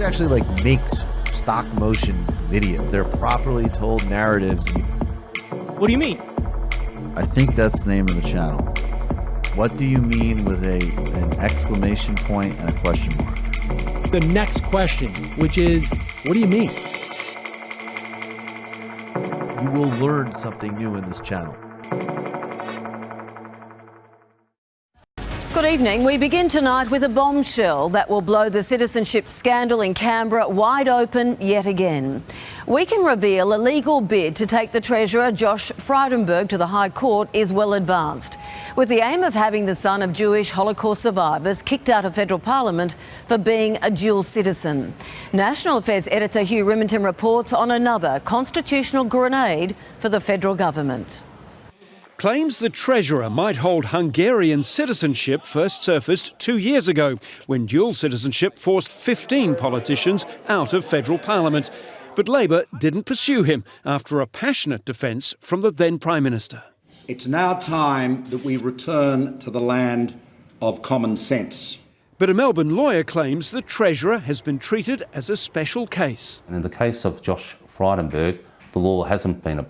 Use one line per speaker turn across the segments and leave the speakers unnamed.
should actually make stock motion video. They're properly told narratives.
What do you mean?
I think that's the name of the channel. What do you mean with an exclamation point and a question mark?
The next question, which is, what do you mean?
You will learn something new in this channel.
Good evening. We begin tonight with a bombshell that will blow the citizenship scandal in Canberra wide open yet again. We can reveal a legal bid to take the Treasurer Josh Frydenberg to the High Court is well advanced, with the aim of having the son of Jewish Holocaust survivors kicked out of federal parliament for being a dual citizen. National Affairs editor Hugh Riminton reports on another constitutional grenade for the federal government.
Claims the Treasurer might hold Hungarian citizenship first surfaced 2 years ago, when dual citizenship forced 15 politicians out of federal parliament. But Labor didn't pursue him after a passionate defence from the then Prime Minister.
It's now time that we return to the land of common sense.
But a Melbourne lawyer claims the Treasurer has been treated as a special case.
And in the case of Josh Frydenberg, the law hasn't been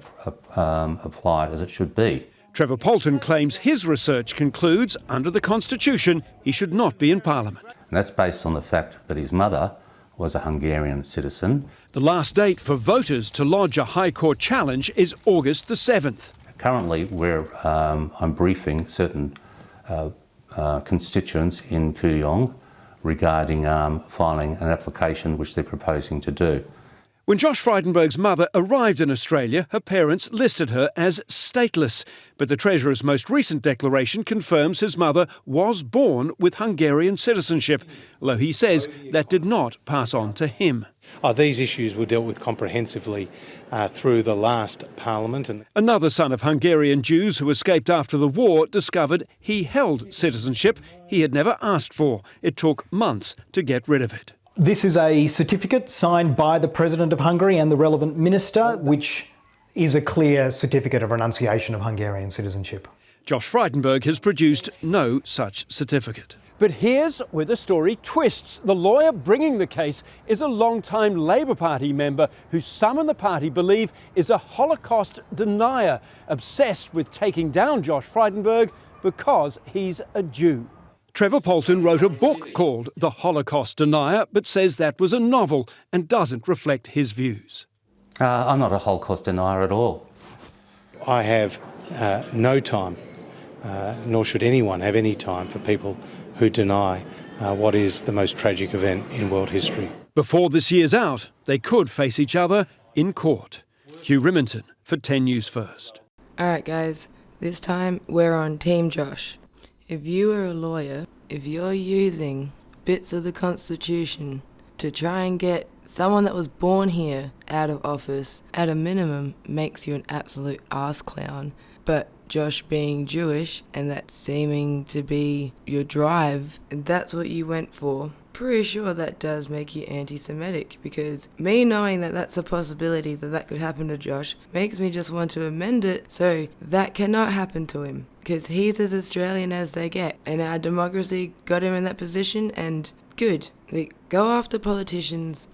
applied as it should be.
Trevor Poulton claims his research concludes, under the Constitution, he should not be in Parliament.
And that's based on the fact that his mother was a Hungarian citizen.
The last date for voters to lodge a High Court challenge is August the 7th.
Currently, I'm briefing certain constituents in Kooyong regarding filing an application which they're proposing to do.
When Josh Frydenberg's mother arrived in Australia, her parents listed her as stateless. But the Treasurer's most recent declaration confirms his mother was born with Hungarian citizenship, although he says that did not pass on to him.
These issues were dealt with comprehensively through the last Parliament.
Another son of Hungarian Jews who escaped after the war discovered he held citizenship he had never asked for. It took months to get rid of it.
This is a certificate signed by the President of Hungary and the relevant minister, which is a clear certificate of renunciation of Hungarian citizenship.
Josh Frydenberg has produced no such certificate. But here's where the story twists. The lawyer bringing the case is a long-time Labor Party member who some in the party believe is a Holocaust denier, obsessed with taking down Josh Frydenberg because he's a Jew. Trevor Poulton wrote a book called The Holocaust Denier, but says that was a novel and doesn't reflect his views.
I'm not a Holocaust denier at all.
I have no time, nor should anyone have any time, for people who deny what is the most tragic event in world history.
Before this year's out, they could face each other in court. Hugh Riminton for 10 News First.
All right, guys, this time we're on Team Josh. If you are a lawyer, if you're using bits of the Constitution to try and get someone that was born here out of office, at a minimum makes you an absolute arse clown. But Josh being Jewish and that seeming to be your drive, and that's what you went for, pretty sure that does make you anti-Semitic, because me knowing that that's a possibility that could happen to Josh makes me just want to amend it so that cannot happen to him, because he's as Australian as they get, and our democracy got him in that position. And good, they go after politicians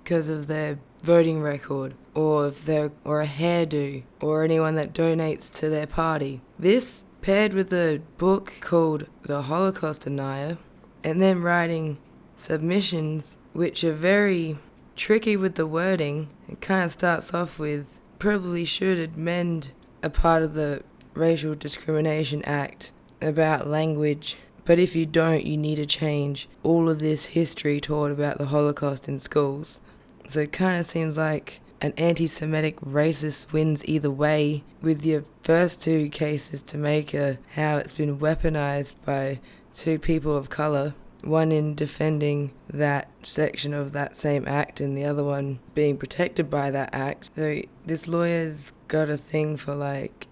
because of their voting record, or if they're or a hairdo, or anyone that donates to their party. This paired with a book called The Holocaust Denier, and then writing submissions which are very tricky with the wording. It kind of starts off with, probably should amend a part of the Racial Discrimination Act about language, but if you don't, you need to change all of this history taught about the Holocaust in schools. So it kind of seems like an anti-Semitic racist wins either way, with your first two cases to make how it's been weaponized by two people of colour, one in defending that section of that same act and the other one being protected by that act. So this lawyer's got a thing for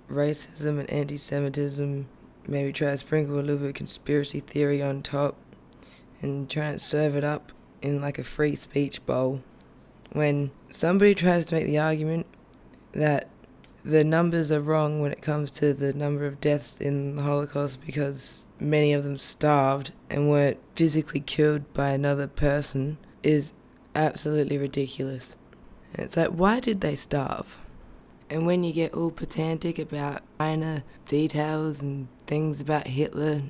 racism and anti-Semitism, maybe try to sprinkle a little bit of conspiracy theory on top and try and serve it up in a free speech bowl. When somebody tries to make the argument that the numbers are wrong when it comes to the number of deaths in the Holocaust because many of them starved and weren't physically killed by another person, is absolutely ridiculous. And it's like, why did they starve? And when you get all pedantic about minor details and things about Hitler,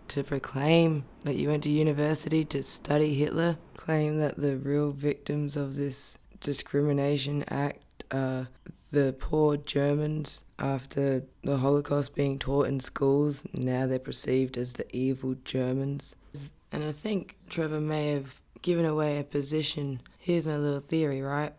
to proclaim that you went to university to study Hitler, claim that the real victims of this discrimination act are the poor Germans after the Holocaust being taught in schools. Now they're perceived as the evil Germans. And I think Trevor may have given away a position. Here's my little theory, right?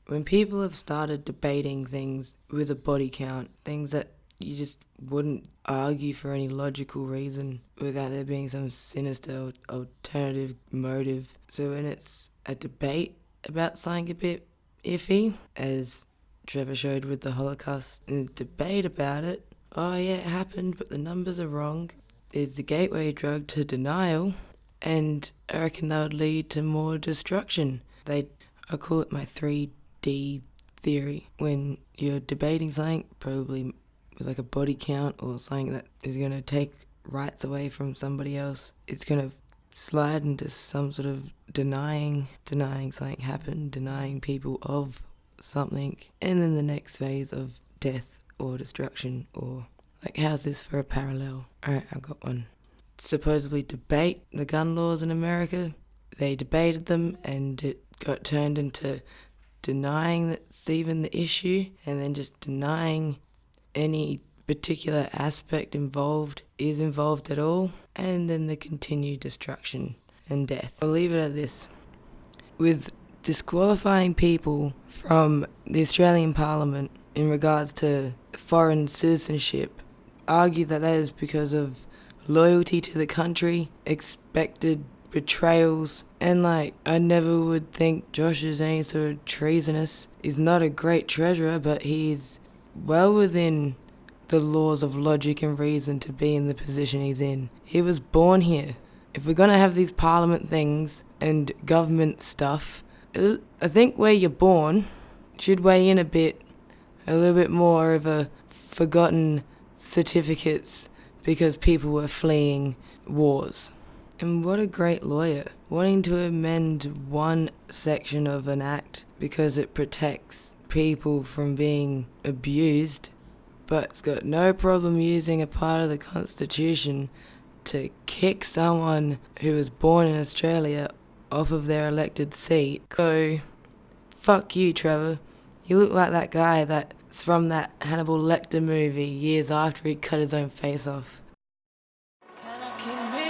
When people have started debating things with a body count, things that you just wouldn't argue for any logical reason without there being some sinister alternative motive. So when it's a debate about something a bit iffy, as Trevor showed with the Holocaust, and a debate about it, oh yeah, it happened, but the numbers are wrong, is the gateway drug to denial, and I reckon that would lead to more destruction. I call it my 3D theory. When you're debating something, probably with like a body count or something that is going to take rights away from somebody else, it's going to slide into some sort of denying something happened, denying people of something, and then the next phase of death or destruction. Or like, how's this for a parallel? Alright, I've got one. Supposedly debate the gun laws in America. They debated them and it got turned into denying that's even the issue, and then just denying any particular aspect is involved at all, and then the continued destruction and death. I'll leave it at this. With disqualifying people from the Australian Parliament in regards to foreign citizenship, argue that is because of loyalty to the country, expected betrayals, and like, I never would think Josh is any sort of treasonous. He's not a great treasurer, but he's well within the laws of logic and reason to be in the position he's in. He was born here. If we're gonna have these parliament things and government stuff, I think where you're born should weigh in a little bit more of a forgotten certificates because people were fleeing wars. And what a great lawyer, wanting to amend one section of an act because it protects people from being abused, but it's got no problem using a part of the Constitution to kick someone who was born in Australia off of their elected seat. So, fuck you, Trevor. You look like that guy that's from that Hannibal Lecter movie years after he cut his own face off. Can I keep me